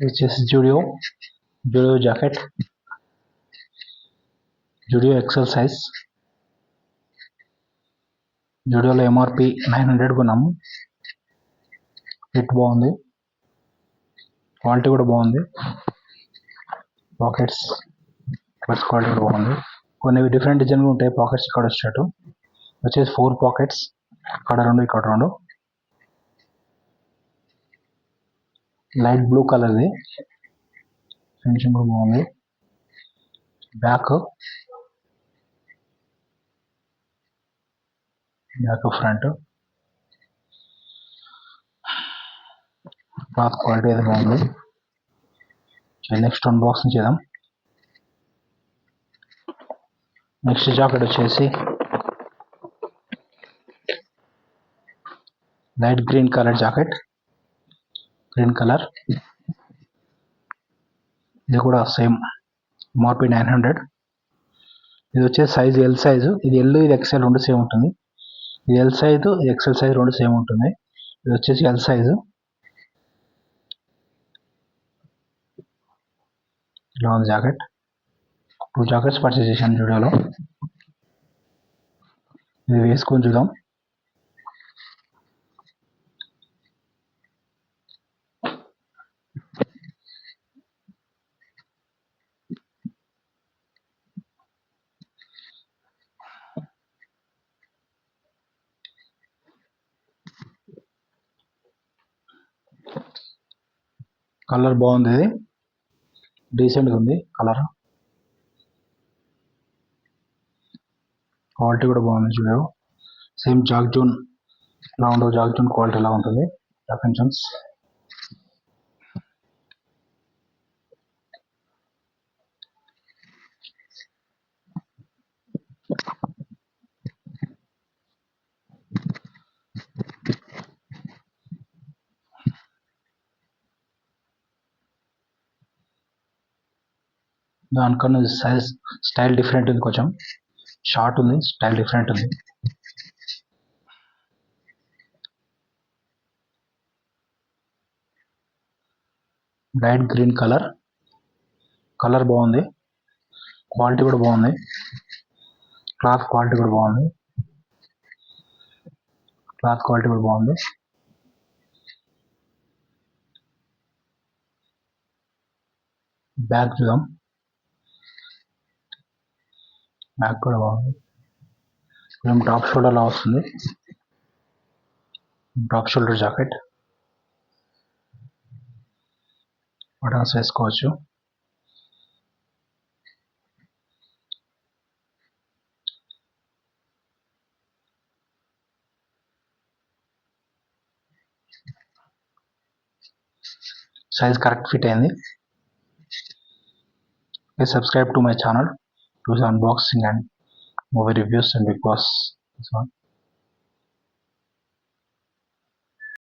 which is Judio jacket, Judio XL size. జూడియోలో MRP 900 కొన్నాము. Fit బాగుంది, క్వాలిటీ కూడా బాగుంది. పాకెట్స్ క్వాలిటీ కూడా బాగుంది. కొన్ని డిఫరెంట్ డిజైన్లు ఉంటాయి పాకెట్స్. ఇక్కడ వచ్చేటట్టు వచ్చేసి 4 పాకెట్స్, అక్కడ 2 ఇక్కడ 2. లైట్ బ్లూ కలర్ది, ఫినిషింగ్ కూడా బాగుంది. బ్యాక్ ఫ్రంట్ క్లాత్ క్వాలిటీ అయితే బాగుంది. నెక్స్ట్ అన్బాక్సింగ్ చేద్దాం. నెక్స్ట్ జాకెట్ వచ్చేసి light green colour jacket, green colour. ఇది కూడా సేమ్ ఎంఆర్పి 900. ఇది వచ్చేసి సైజు ఎల్ సైజు. ఇది ఎల్, ఇది ఎక్సెల్ రెండు సేమ్ ఉంటుంది. ఇది ఎల్ సైజు, ఇది ఎక్సెల్ సైజు రెండు సేమ్ ఉంటుంది. ఇది వచ్చేసి ఎల్ సైజు. ఇలా ఉంది జాకెట్. 2 జాకెట్స్ పర్చేస్ చేశాను జూడియోలో. ఇది వేసుకొని చూద్దాం. కలర్ బాగుంది, ఇది డీసెంట్గా ఉంది కలర్. క్వాలిటీ కూడా బాగుంది. జూడియో సేమ్ జాక్ జోన్ ఇలా ఉండవు. జాక్ జోన్ క్వాలిటీ ఎలా ఉంటుంది. డెఫినేషన్స్ దానికన్నా సైజ్ స్టైల్ డిఫరెంట్ ఉంది, కొంచెం షార్ట్ ఉంది, స్టైల్ డిఫరెంట్ ఉంది. లైట్ గ్రీన్ కలర్, కలర్ బాగుంది, క్వాలిటీ కూడా బాగుంది. క్లాత్ క్వాలిటీ కూడా బాగుంది. క్లాత్ క్వాలిటీ కూడా బాగుంది. బ్యాక్ చూద్దాం. బ్యాక్ కూడా బాగుంది. కొంచెం టాప్ షోల్డర్ లా వస్తుంది. టాప్ షోల్డర్ జాకెట్, బటన్స్ వేసుకోవచ్చు. సైజ్ కరెక్ట్ ఫిట్ అయింది. Please subscribe to my channel to the unboxing and movie reviews and Bigg Boss.